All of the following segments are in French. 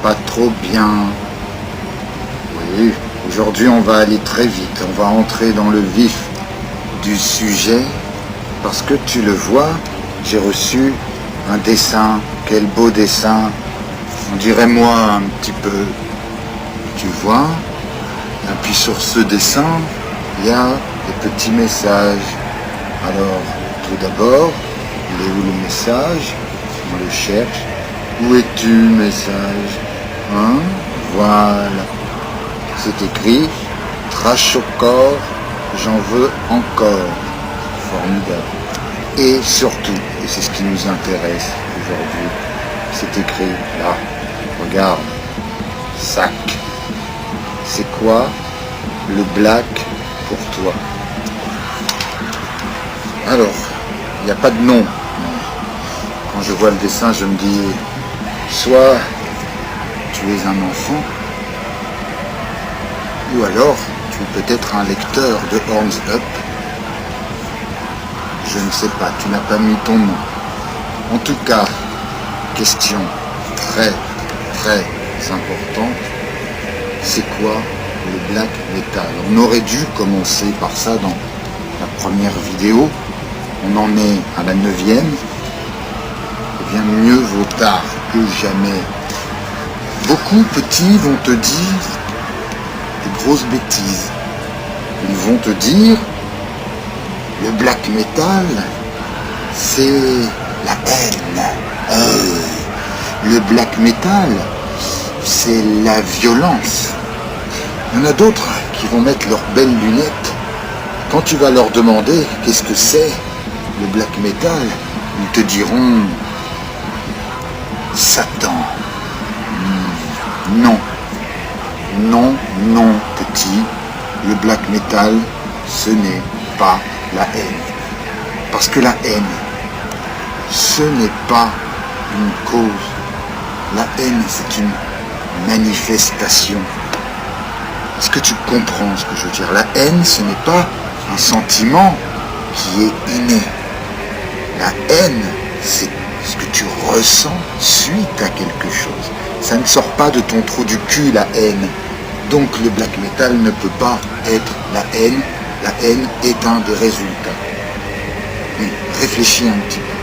pas trop bien. Oui, aujourd'hui on va aller très vite, on va entrer dans le vif du sujet, parce que tu le vois, j'ai reçu un dessin, quel beau dessin, on dirait moi un petit peu, tu vois, et puis sur ce dessin, il y a des petits messages. Alors, tout d'abord, il est où le message? On le cherche. Où es-tu, message? Hein? Voilà. C'est écrit, trash au corps, j'en veux encore. Formidable. Et surtout, et c'est ce qui nous intéresse aujourd'hui, c'est écrit là, regarde, sac. C'est quoi le black pour toi? Alors, il n'y a pas de nom. Quand je vois le dessin, je me dis, soit tu es un enfant, ou alors tu es peut-être un lecteur de Horns Up. Je ne sais pas, tu n'as pas mis ton nom. En tout cas, question très très importante, c'est quoi le black metal? On aurait dû commencer par ça dans la première vidéo. On en est à la 9e. Eh bien, mieux vaut tard que jamais. Beaucoup petits vont te dire des grosses bêtises. Ils vont te dire, le black metal, c'est la haine. Le black metal, c'est la violence. Il y en a d'autres qui vont mettre leurs belles lunettes. Quand tu vas leur demander qu'est-ce que c'est le black metal, ils te diront Satan. Non, non, non, petit, le black metal, ce n'est pas la haine. Parce que la haine, ce n'est pas une cause. La haine, c'est une manifestation. Est-ce que tu comprends ce que je veux dire? La haine, ce n'est pas un sentiment qui est inné. La haine, c'est ce que tu ressens suite à quelque chose. Ça ne sort pas de ton trou du cul, la haine. Donc le black metal ne peut pas être la haine. La haine est un des résultats. Oui, réfléchis un petit peu.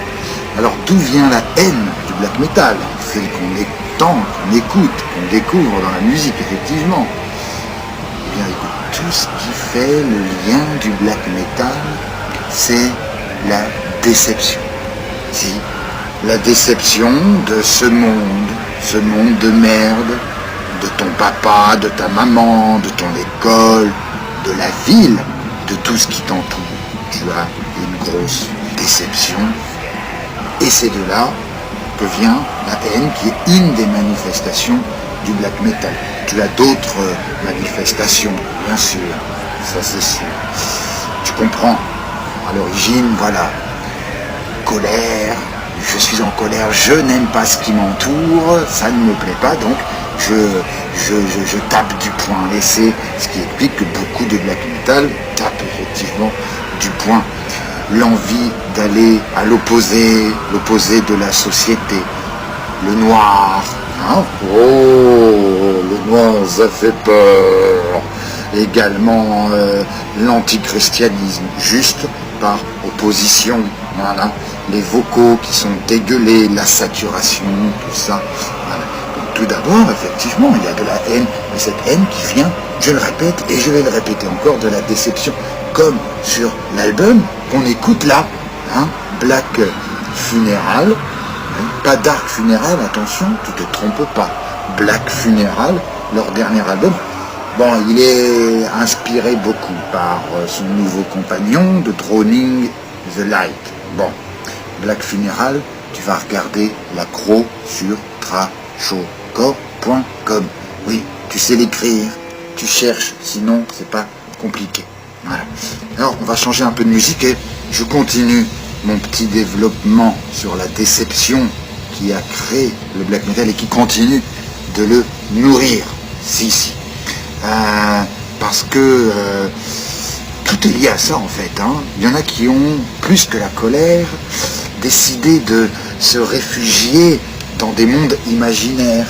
Alors d'où vient la haine du black metal? Celle qu'on entend, qu'on écoute, qu'on découvre dans la musique, effectivement. Eh bien écoute, tout ce qui fait le lien du black metal, c'est la déception. Si, la déception de ce monde de merde, de ton papa, de ta maman, de ton école, de la ville, de tout ce qui t'entoure. Tu as une grosse déception. Et c'est de là que vient la haine, qui est une des manifestations du black metal. Tu as d'autres manifestations, bien sûr, ça c'est sûr. Tu comprends? À l'origine, voilà, colère, je suis en colère, je n'aime pas ce qui m'entoure, ça ne me plaît pas, donc je tape du poing. Et c'est ce qui explique que beaucoup de black metal tapent effectivement du poing. L'envie d'aller à l'opposé de la société, le noir, hein? Oh, le noir, ça fait peur. Également l'antichristianisme, juste par opposition. Voilà. Les vocaux qui sont dégueulés, la saturation, tout ça. Voilà. Donc, tout d'abord, effectivement, il y a de la haine, mais cette haine qui vient, je le répète et je vais le répéter encore, de la déception, comme sur l'album qu'on écoute là, hein, Black Funeral, hein, pas Dark Funeral, attention, tu te trompes pas, Black Funeral, leur dernier album. Bon, il est inspiré beaucoup par son nouveau compagnon de Drowning the Light. Bon, Black Funeral, tu vas regarder l'accro sur trashaucorps.com. Oui, tu sais l'écrire, tu cherches, sinon c'est pas compliqué. Voilà. Alors, on va changer un peu de musique et je continue mon petit développement sur la déception qui a créé le black metal et qui continue de le nourrir. Si. Parce que tout est lié à ça en fait. Hein. Il y en a qui ont, plus que la colère, décidé de se réfugier dans des mondes imaginaires.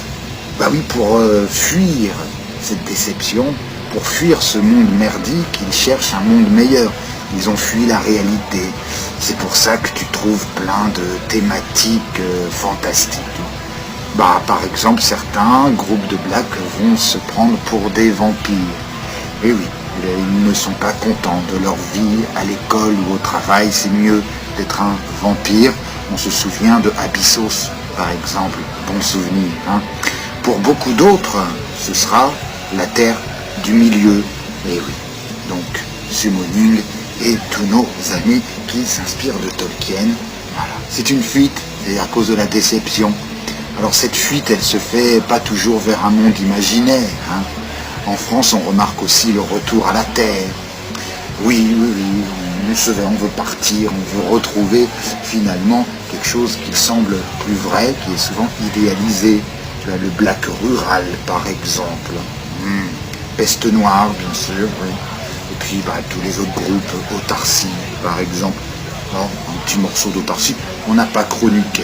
Bah oui, pour fuir cette déception, pour fuir ce monde merdique, ils cherchent un monde meilleur. Ils ont fui la réalité. C'est pour ça que tu trouves plein de thématiques fantastiques. Bah, par exemple, certains groupes de blacks vont se prendre pour des vampires. Et oui, ils ne sont pas contents de leur vie à l'école ou au travail. C'est mieux d'être un vampire. On se souvient de Abyssos, par exemple. Bon souvenir. Hein. Pour beaucoup d'autres, ce sera la terre du milieu. Et oui, donc Summoning et tous nos amis qui s'inspirent de Tolkien. Voilà. C'est une fuite, et à cause de la déception. Alors cette fuite, elle se fait pas toujours vers un monde imaginaire. Hein. En France, on remarque aussi le retour à la Terre. Oui, on veut partir, on veut retrouver finalement quelque chose qui semble plus vrai, qui est souvent idéalisé. Tu as le black rural, par exemple. Peste noire, bien sûr, oui. Et puis tous les autres groupes, Autarcie, par exemple. Alors, un petit morceau d'Autarcie, on n'a pas chroniqué.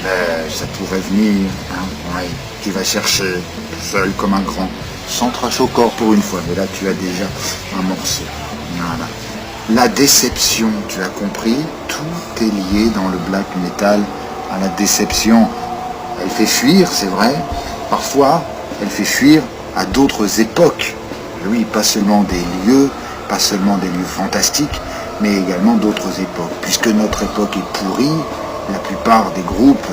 Mais ça pourrait venir, hein, ouais. Tu vas chercher, seul comme un grand, sans trash au corps pour une fois, mais là tu as déjà un morceau. Voilà. La déception, tu as compris, tout est lié dans le black metal à la déception. Elle fait fuir, c'est vrai, parfois elle fait fuir à d'autres époques. Oui, pas seulement des lieux fantastiques, mais également d'autres époques. Puisque notre époque est pourrie, la plupart des groupes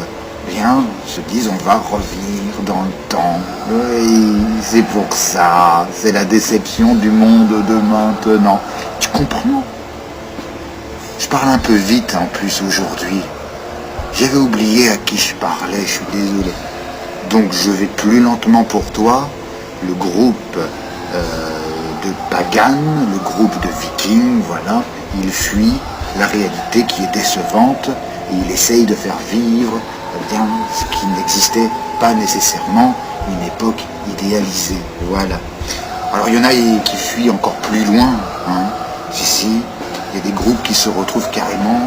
se disent on va revenir dans le temps. Oui, c'est pour ça, c'est la déception du monde de maintenant. Tu comprends? Je parle un peu vite en plus aujourd'hui. J'avais oublié à qui je parlais, je suis désolé. Donc je vais plus lentement pour toi. Le groupe de Pagan, le groupe de Vikings, voilà, il fuit la réalité qui est décevante et il essaye de faire vivre ce qui n'existait pas nécessairement, une époque idéalisée. Voilà. Alors il y en a qui fuient encore plus loin. Hein. Si, il y a des groupes qui se retrouvent carrément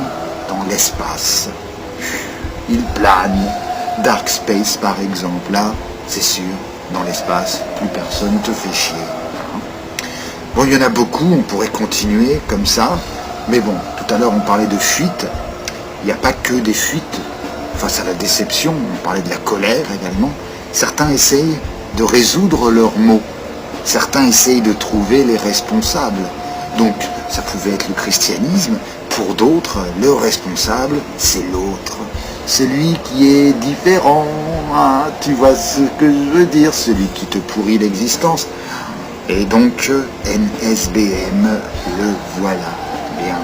dans l'espace. Ils planent. Dark Space par exemple, là, c'est sûr, dans l'espace, plus personne ne te fait chier. Bon, il y en a beaucoup, on pourrait continuer comme ça, mais bon, tout à l'heure on parlait de fuite, il n'y a pas que des fuites face à la déception, on parlait de la colère également. Certains essayent de résoudre leurs maux, certains essayent de trouver les responsables. Donc, ça pouvait être le christianisme, pour d'autres, le responsable, c'est l'autre. Celui qui est différent, hein, tu vois ce que je veux dire, celui qui te pourrit l'existence. Et donc, NSBM, le voilà. Bien,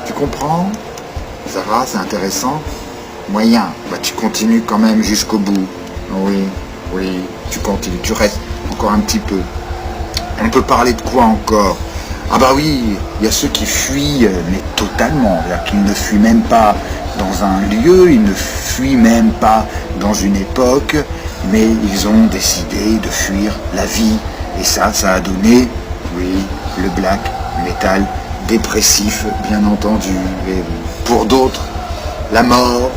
tu comprends? Ça va, c'est intéressant? Moyen, tu continues quand même jusqu'au bout. Oui, tu continues, tu restes encore un petit peu. On peut parler de quoi encore? Ah bah oui, il y a ceux qui fuient, mais totalement, c'est-à-dire qu'ils ne fuient même pas dans un lieu, ils ne fuient même pas dans une époque, mais ils ont décidé de fuir la vie. Et ça a donné, oui, le black metal dépressif, bien entendu. Et pour d'autres, la mort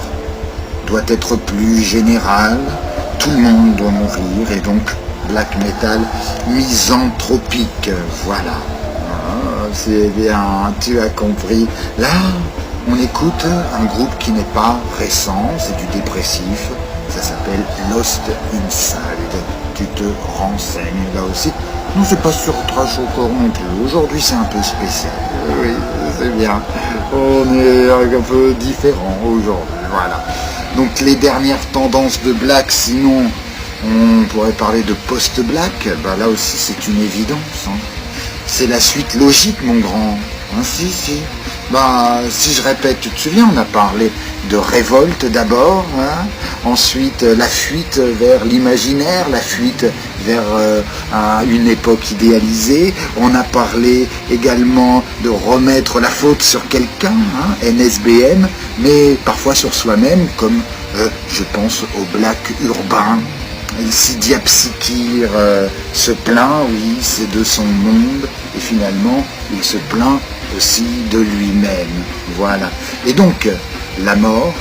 doit être plus générale, tout le monde doit mourir, et donc black metal misanthropique, voilà. C'est bien, tu as compris. Là, on écoute un groupe qui n'est pas récent, c'est du dépressif, ça s'appelle Lost Inside. Tu te renseignes là aussi. Non, c'est pas sur Trash au corps non plus. Aujourd'hui, c'est un peu spécial. Oui, c'est bien. On est un peu différent aujourd'hui. Voilà. Donc, les dernières tendances de black, sinon, on pourrait parler de post-black. Là aussi, c'est une évidence. Hein. C'est la suite logique, mon grand. Hein, si. Si je répète, tu te souviens, on a parlé de révolte d'abord, hein, ensuite la fuite vers l'imaginaire, la fuite vers une époque idéalisée. On a parlé également de remettre la faute sur quelqu'un, hein, NSBM, mais parfois sur soi-même, comme je pense au black urbain. Ici, Diapsychir se plaint, oui, c'est de son monde, et finalement, il se plaint aussi de lui-même. Voilà. Et donc, la mort,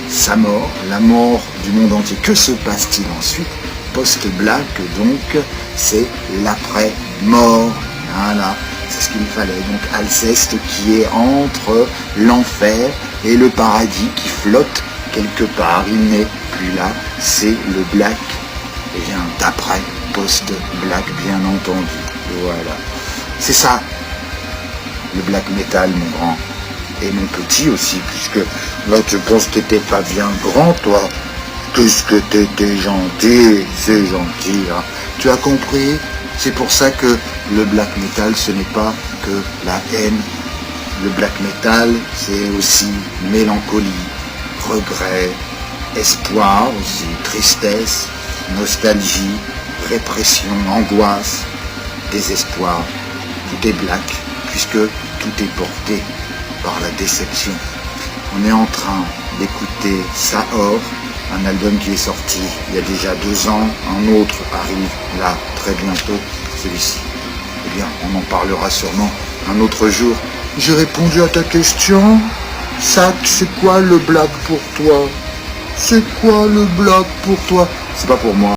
sa mort, la mort du monde entier, que se passe-t-il ensuite? post-black, donc c'est l'après-mort. Voilà, c'est ce qu'il fallait. Donc Alceste qui est entre l'enfer et le paradis, qui flotte quelque part. Il n'est plus là, c'est le black. Et bien d'après, post-black bien entendu. Voilà, c'est ça, le black metal, mon grand. Et mon petit aussi, puisque là tu penses que t'étais pas bien grand, toi. Qu'est-ce que t'étais gentil, c'est gentil, hein. Tu as compris? C'est pour ça que le black metal, ce n'est pas que la haine. Le black metal, c'est aussi mélancolie, regret, espoir aussi, tristesse, nostalgie, répression, angoisse, désespoir. Tout est black, puisque tout est porté par la déception. On est en train d'écouter Sahor, un album qui est sorti il y a déjà 2 ans. Un autre arrive là très bientôt, celui-ci. Eh bien, on en parlera sûrement un autre jour. J'ai répondu à ta question. Sac, c'est quoi le black pour toi? C'est quoi le black pour toi? C'est pas pour moi.